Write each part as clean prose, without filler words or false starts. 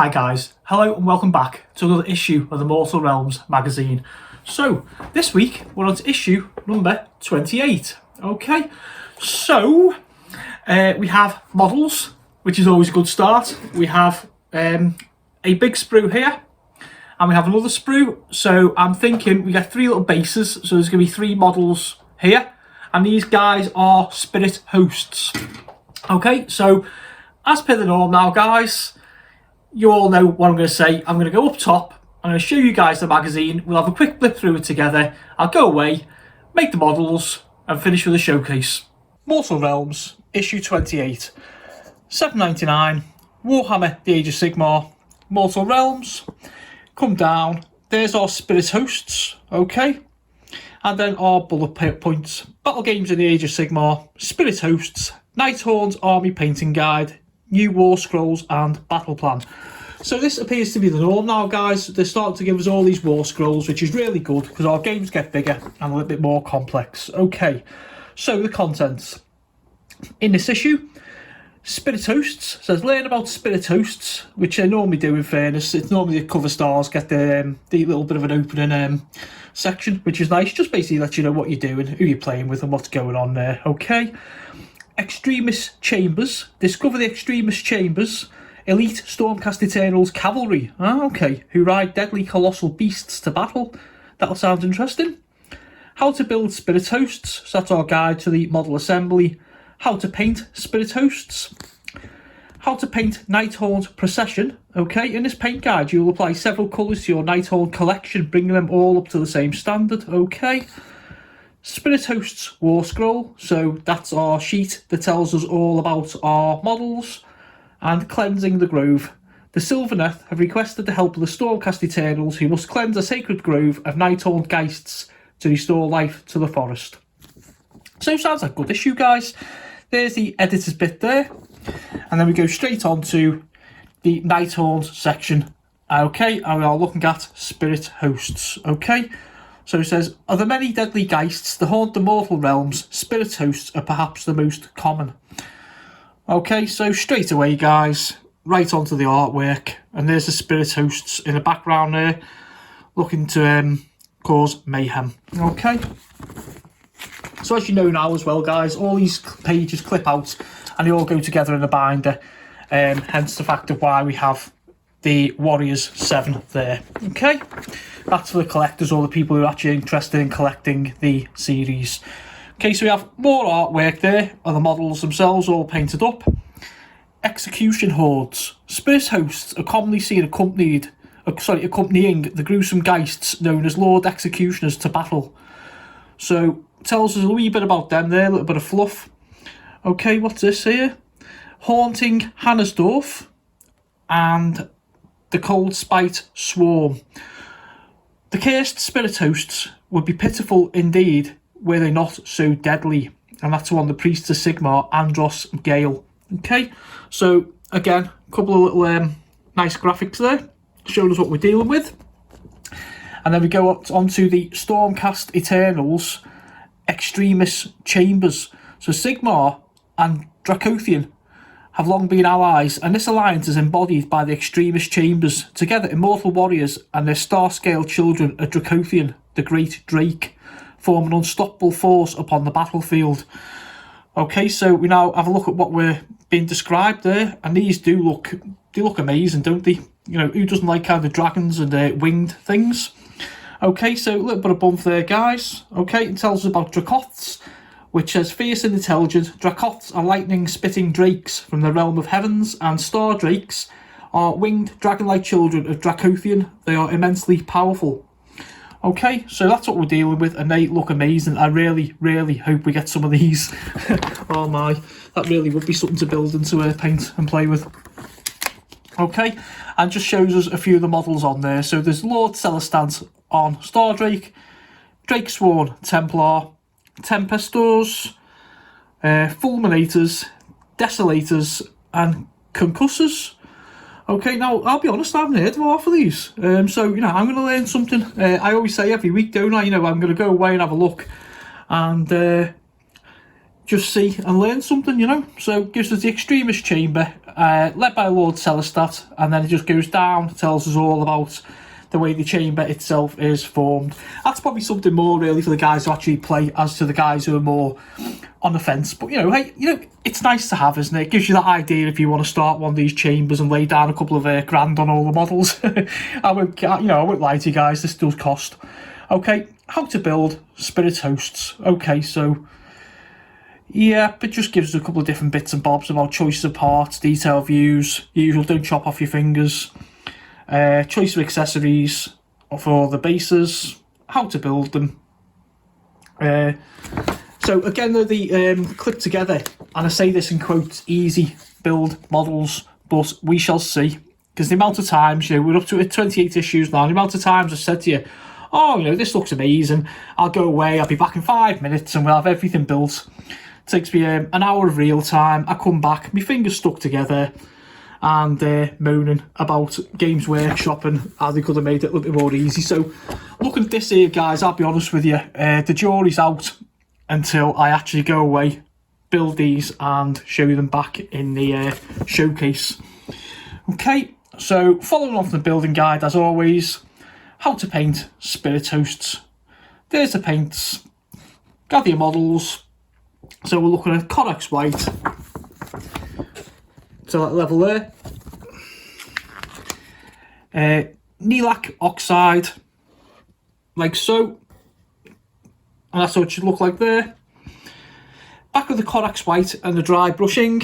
Hi guys, hello and welcome back to another issue of the Mortal Realms magazine. So, this week we're on to issue number 28. Okay, so we have models, which is always a good start. We have a big sprue here, and we have another sprue. So I'm thinking we get three little bases, so there's going to be three models here, and these guys are spirit hosts. Okay, so as per the norm now, guys, you all know what I'm going to say. I'm going to go up top, I'm going to show you guys the magazine, we'll have a quick blip through it together, I'll go away, make the models, and finish with a showcase. Mortal Realms, issue 28, $7.99, Warhammer the Age of Sigmar, Mortal Realms. Come down, there's our spirit hosts, okay, and then our bullet points. Battle games in the Age of Sigmar, spirit hosts, Nighthorn's army painting guide, new war scrolls and battle plan. So this appears to be the norm now, guys. They're starting to give us all these war scrolls, which is really good because our games get bigger and a little bit more complex. Okay, so the contents in this issue: Spirit Hosts says learn about Spirit Hosts, which I normally do in fairness. It's normally the cover stars get the little bit of an opening section, which is nice. Just basically let you know what you're doing, who you're playing with and what's going on there. Okay. Extremist Chambers. Discover the Extremist Chambers. Elite Stormcast Eternals Cavalry. Okay. Who ride deadly colossal beasts to battle. That'll sound interesting. How to build Spirit Hosts. So that's our guide to the model assembly. How to paint Spirit Hosts. How to paint Nighthorn's Procession. Okay, in this paint guide you will apply several colours to your Nighthorn collection, bringing them all up to the same standard. Okay. Spirit Hosts War Scroll, so that's our sheet that tells us all about our models. And Cleansing the Grove. The Sylvaneth have requested the help of the Stormcast Eternals, who must cleanse a sacred grove of Nighthorn Geists to restore life to the forest. So sounds like a good issue, guys. There's the editor's bit there. And then we go straight on to the Nighthorns section. Okay, and we are looking at Spirit Hosts. Okay. So it says, of the many deadly geists that haunt the mortal realms, spirit hosts are perhaps the most common. Okay, so straight away, guys, right onto the artwork. And there's the spirit hosts in the background there, looking to cause mayhem. Okay. So as you know now as well, guys, all these pages clip out and they all go together in a binder. Hence the fact of why we have the Warriors 7 there. Okay. That's for the collectors or the people who are actually interested in collecting the series. Okay, so we have more artwork there of the models themselves all painted up. Execution Hordes. Spirit hosts are commonly seen accompanying the gruesome geists known as Lord Executioners to battle. So, tells us a wee bit about them there, a little bit of fluff. Okay, what's this here? Haunting Hannersdorf and the Cold Spite Swarm. The cursed spirit hosts would be pitiful indeed were they not so deadly. And that's one of the priests of Sigmar, Andros Gale. Okay, so again, a couple of little nice graphics there, showing us what we're dealing with. And then we go on to the Stormcast Eternals, Extremist Chambers. So Sigmar and Dracothian have long been allies, and this alliance is embodied by the Extremist Chambers. Together, immortal warriors and their star-scale children of Dracothian, the Great Drake, form an unstoppable force upon the battlefield. Okay, so we now have a look at what we're being described there, and these do look amazing, don't they? You know, who doesn't like kind of dragons and winged things? Okay, so a little bit of bump there, guys. Okay, it tells us about Dracoths, which says fierce and intelligent. Dracoths are lightning-spitting drakes from the realm of heavens, and star drakes are winged dragon-like children of Dracothian. They are immensely powerful. Okay, so that's what we're dealing with, and they look amazing. I really, really hope we get some of these. Oh my, that really would be something to build into paint and play with. Okay, and just shows us a few of the models on there. So there's Lord Celestant on Stardrake, Drakesworn Templar, Tempestors, Fulminators, Desolators, and Concussors. Okay, now, I'll be honest, I haven't heard of half of these. So, you know, I'm going to learn something. I always say every week, don't I? You know, I'm going to go away and have a look. And just see and learn something, you know. So it gives us the Extremist Chamber, led by Lord Celestat, and then it just goes down, tells us all about the way the chamber itself is formed. That's probably something more really for the guys who actually play, as to the guys who are more on the fence. But you know, hey, you know, it's nice to have, isn't it? It gives you that idea if you want to start one of these chambers and lay down a couple of grand on all the models. I won't lie to you guys, this does cost. Okay, how to build spirit hosts. Okay, so yeah, it just gives us a couple of different bits and bobs about choices of parts, detail views, usual don't chop off your fingers, choice of accessories for the bases, how to build them. So again, the click together, and I say this in quotes, easy build models, but we shall see. Because the amount of times, you know, we're up to 28 issues now, the amount of times I've said to you, oh, you know, this looks amazing, I'll go away, I'll be back in 5 minutes and we'll have everything built. It takes me an hour of real time, I come back, my fingers stuck together, and moaning about Games Workshop and how they could have made it a little bit more easy. So looking at this here, guys, I'll be honest with you, the jury's out until I actually go away, build these and show them back in the showcase. Okay, so following on from the building guide, as always, how to paint spirit hosts. There's the paints, gather your models. So we're looking at Codex White, to that level there. Nelac Oxide, like so. And that's what it should look like there. Back with the Codex White and the dry brushing.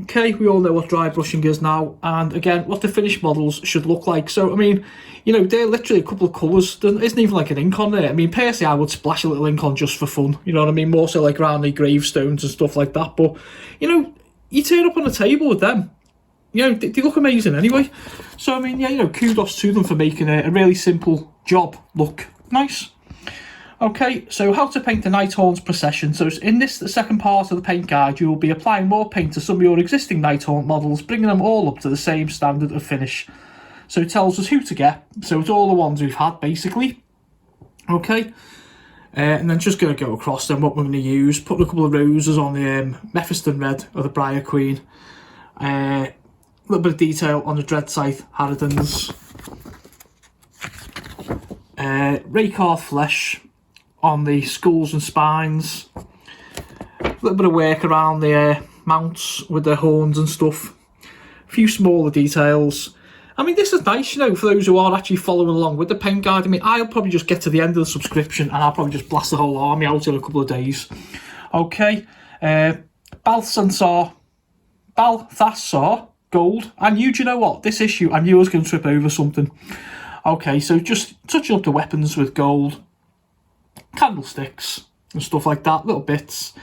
Okay, we all know what dry brushing is now, and again, what the finished models should look like. So, I mean, you know, they're literally a couple of colours. There isn't even like an ink on there. I mean, personally, I would splash a little ink on just for fun. You know what I mean? More so like around the gravestones and stuff like that. But, you know, you turn up on a table with them, you know, they look amazing anyway. So, I mean, yeah, you know, kudos to them for making a really simple job look nice. Okay, so how to paint the Nighthorn's Procession. So in this, the second part of the paint guide, you will be applying more paint to some of your existing Nighthorn models, bringing them all up to the same standard of finish. So it tells us who to get. So it's all the ones we've had, basically. Okay, and then just going to go across then what we're going to use. Put a couple of roses on the Mephiston Red or the Briar Queen. A little bit of detail on the Dread Scythe Harridans. Raycar Flesh on the skulls and spines. A little bit of work around the mounts with their horns and stuff. A few smaller details. I mean, this is nice, you know, for those who are actually following along with the paint guide. I mean, I'll probably just get to the end of the subscription and I'll probably just blast the whole army out in a couple of days. Okay, Balthasar Gold. I knew, do you know what? This issue, I knew I was going to trip over something. Okay, so just touching up the weapons with gold. Candlesticks and stuff like that, little bits,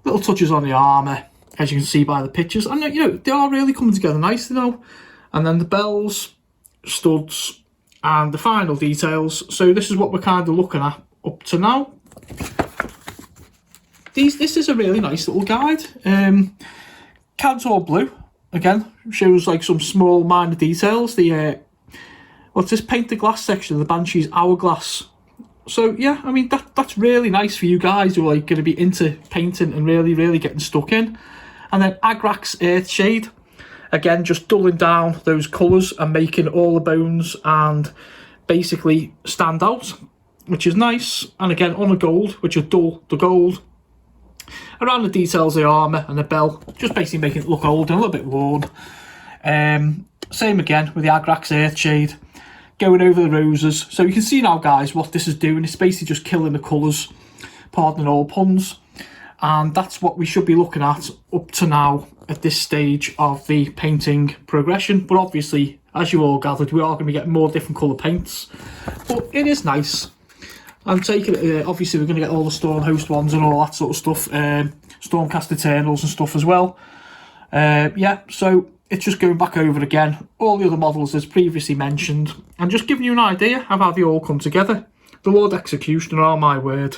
little touches on the armour, as you can see by the pictures, and you know, they are really coming together nice, you know. And then the bells, studs, and the final details. So this is what we're kind of looking at up to now. This is a really nice little guide. Cantor Blue, again, shows like some small minor details. The what's this, paint the glass section of the Banshee's Hourglass. So yeah, I mean, that's really nice for you guys who are like going to be into painting and really getting stuck in. And then Agrax Earthshade, again, just dulling down those colours and making all the bones and basically stand out, which is nice. And again, on the gold, which will dull the gold. Around the details of the armour and the bell, just basically making it look old and a little bit worn. Same again with the Agrax Earthshade. Going over the roses. So you can see now, guys, what this is doing. It's basically just killing the colours, pardon all puns. And that's what we should be looking at up to now at this stage of the painting progression. But obviously, as you all gathered, we are going to be getting more different colour paints. But it is nice. I'm taking it, obviously we're going to get all the Storm Host ones and all that sort of stuff. Stormcast Eternals and stuff as well. Yeah, so it's just going back over again all the other models as previously mentioned and just giving you an idea of how they all come together. The Lord Executioner, oh my word.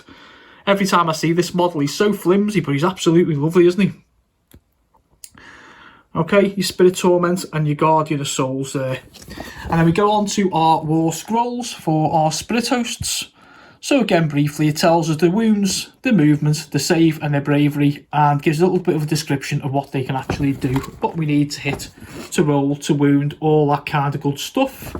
Every time I see this model, he's so flimsy, but he's absolutely lovely, isn't he? Okay, your Spirit Torment and your Guardian of Souls there. And then we go on to our War Scrolls for our Spirit Hosts. So again, briefly, it tells us the wounds, the movement, the save and their bravery, and gives a little bit of a description of what they can actually do, what we need to hit, to roll, to wound, all that kind of good stuff.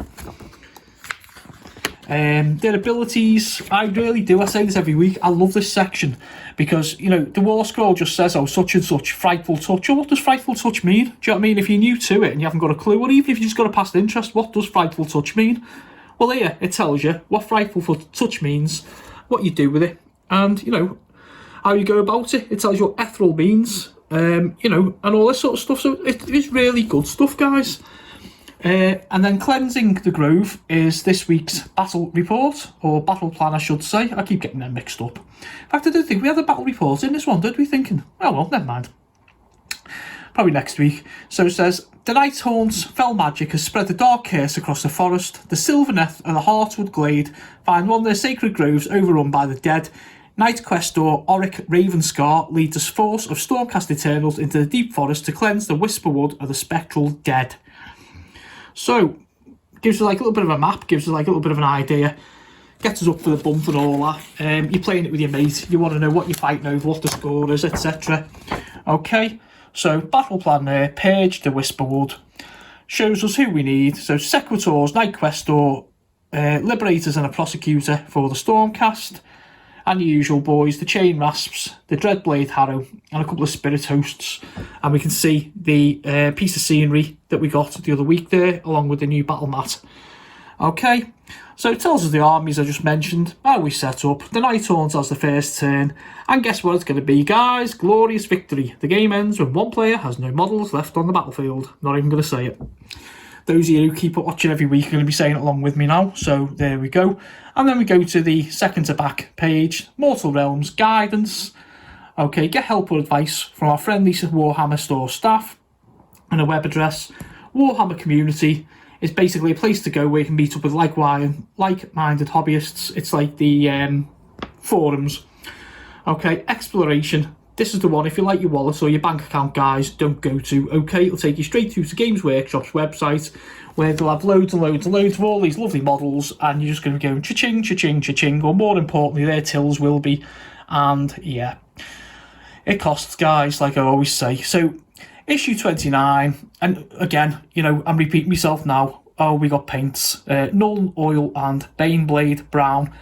Their abilities, I really do, I say this every week, I love this section because, you know, the war scroll just says, oh, such and such, frightful touch. Well, what does frightful touch mean? Do you know what I mean? If you're new to it and you haven't got a clue, or even if you just got a past interest, what does frightful touch mean? Well, here, it tells you what frightful touch means, what you do with it, and, you know, how you go about it. It tells you what ethereal means, you know, and all this sort of stuff. So it is really good stuff, guys. And then Cleansing the Grove is this week's battle report, or battle plan I should say. I keep getting them mixed up. In fact, I don't think we had a battle report in this one, did we? Thinking, oh well, never mind. Probably next week. So it says, the Nighthorn's fell magic has spread the dark curse across the forest. The Sylvaneth and the Heartwood Glade find one of their sacred groves overrun by the dead. Knight Questor Oric Ravenscar leads a force of Stormcast Eternals into the deep forest to cleanse the Whisperwood of the spectral dead. So, gives us like a little bit of a map, gives us like a little bit of an idea, gets us up for the bump and all that. You're playing it with your mate, you want to know what you're fighting over, what the score is, etc. Okay, so battle plan there, Purge the Whisperwood, shows us who we need. So Sequitors, Knight Questor, Liberators and a Prosecutor for the Stormcast, and the usual boys, the Chain Rasps, the Dreadblade Harrow, and a couple of Spirit Hosts. And we can see the piece of scenery that we got the other week there, along with the new battle mat. Okay, so it tells us the armies I just mentioned, how we set up. The Nighthorns has the first turn, and guess what it's going to be, guys? Glorious victory. The game ends when one player has no models left on the battlefield. Not even going to say it. Those of you who keep watching every week are going to be saying it along with me now, so there we go. And then we go to the second to back page, Mortal Realms Guidance. Okay, get help or advice from our friendly Warhammer store staff, and a web address. Warhammer Community is basically a place to go where you can meet up with like-minded hobbyists. It's like the forums. Okay, Exploration. This is the one, if you like your wallet or your bank account, guys, don't go to. Okay, it'll take you straight through to Games Workshop's website, where they'll have loads and loads and loads of all these lovely models, and you're just going to be going cha-ching, cha-ching, cha-ching, or more importantly, their tills will be. And yeah, it costs, guys, like I always say. So, issue 29, and again, you know, I'm repeating myself now. Oh, we got paints, Null Oil and Baneblade Brown.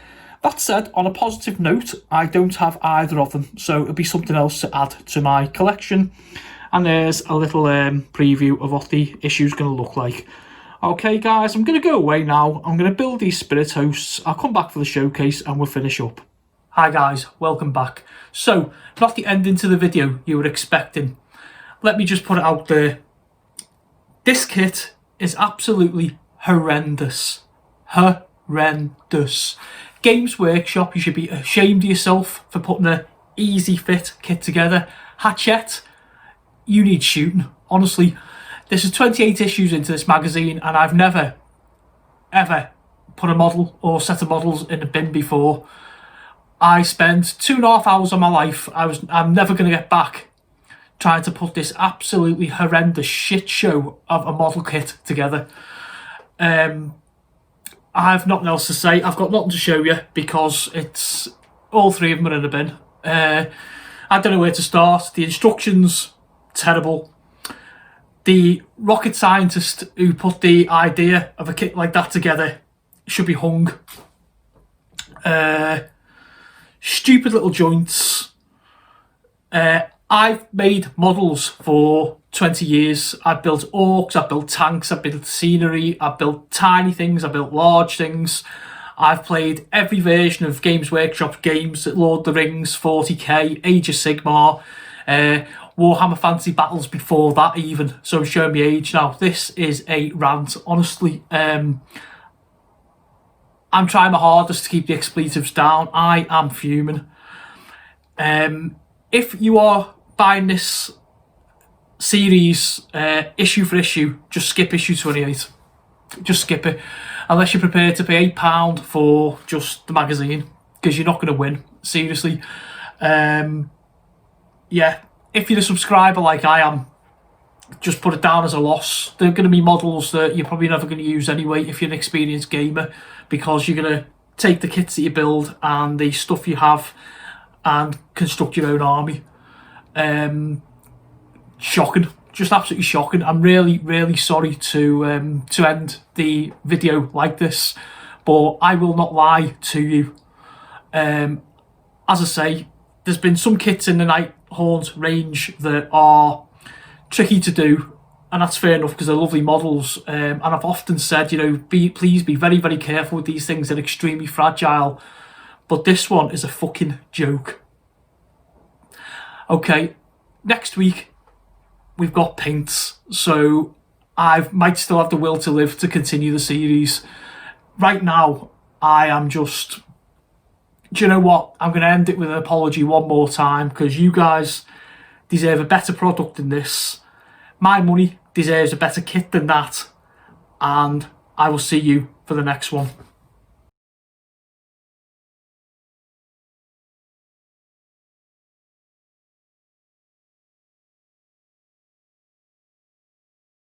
That said, on a positive note, I don't have either of them, so it'll be something else to add to my collection. And there's a little preview of what the issue's going to look like. Okay, guys, I'm going to go away now. I'm going to build these Spirit Hosts. I'll come back for the showcase and we'll finish up. Hi, guys. Welcome back. So, not the ending to the video you were expecting. Let me just put it out there. This kit is absolutely horrendous. Horrendous. Games Workshop, you should be ashamed of yourself for putting an easy fit kit together. Hachette, you need shooting. Honestly, this is 28 issues into this magazine, and I've never, ever put a model or set of models in a bin before. I spent 2.5 hours of my life. I'm never going to get back trying to put this absolutely horrendous shit show of a model kit together. I have nothing else to say. I've got nothing to show you because it's all three of them are in a bin. I don't know where to start. The instructions, terrible. The rocket scientist who put the idea of a kit like that together should be hung. Stupid little joints. I've made models for 20 years. I've built orcs, I've built tanks, I've built scenery, I've built tiny things, I've built large things. I've played every version of Games Workshop games, Lord of the Rings, 40k, Age of Sigmar, Warhammer Fantasy Battles before that even, so I'm showing my age now. This is a rant, honestly. I'm trying my hardest to keep the expletives down. I am fuming. If you are buying this series issue for issue, just skip issue 28. Just skip it. Unless you're prepared to pay £8 for just the magazine, because you're not going to win. Seriously. Yeah, if you're a subscriber like I am, just put it down as a loss. They're going to be models that you're probably never going to use anyway if you're an experienced gamer, because you're going to take the kits that you build and the stuff you have and construct your own army. Shocking, just absolutely shocking. I'm really sorry to end the video like this, but I will not lie to you. As I say, there's been some kits in the Nighthaunt range that are tricky to do, and that's fair enough because they're lovely models. And I've often said, you know, please be very careful with these things. They're extremely fragile, but this one is a fucking joke. Okay, next week we've got paints, so I might still have the will to live to continue the series. Right now, I am just... Do you know what? I'm going to end it with an apology one more time, because you guys deserve a better product than this. My money deserves a better kit than that. And I will see you for the next one.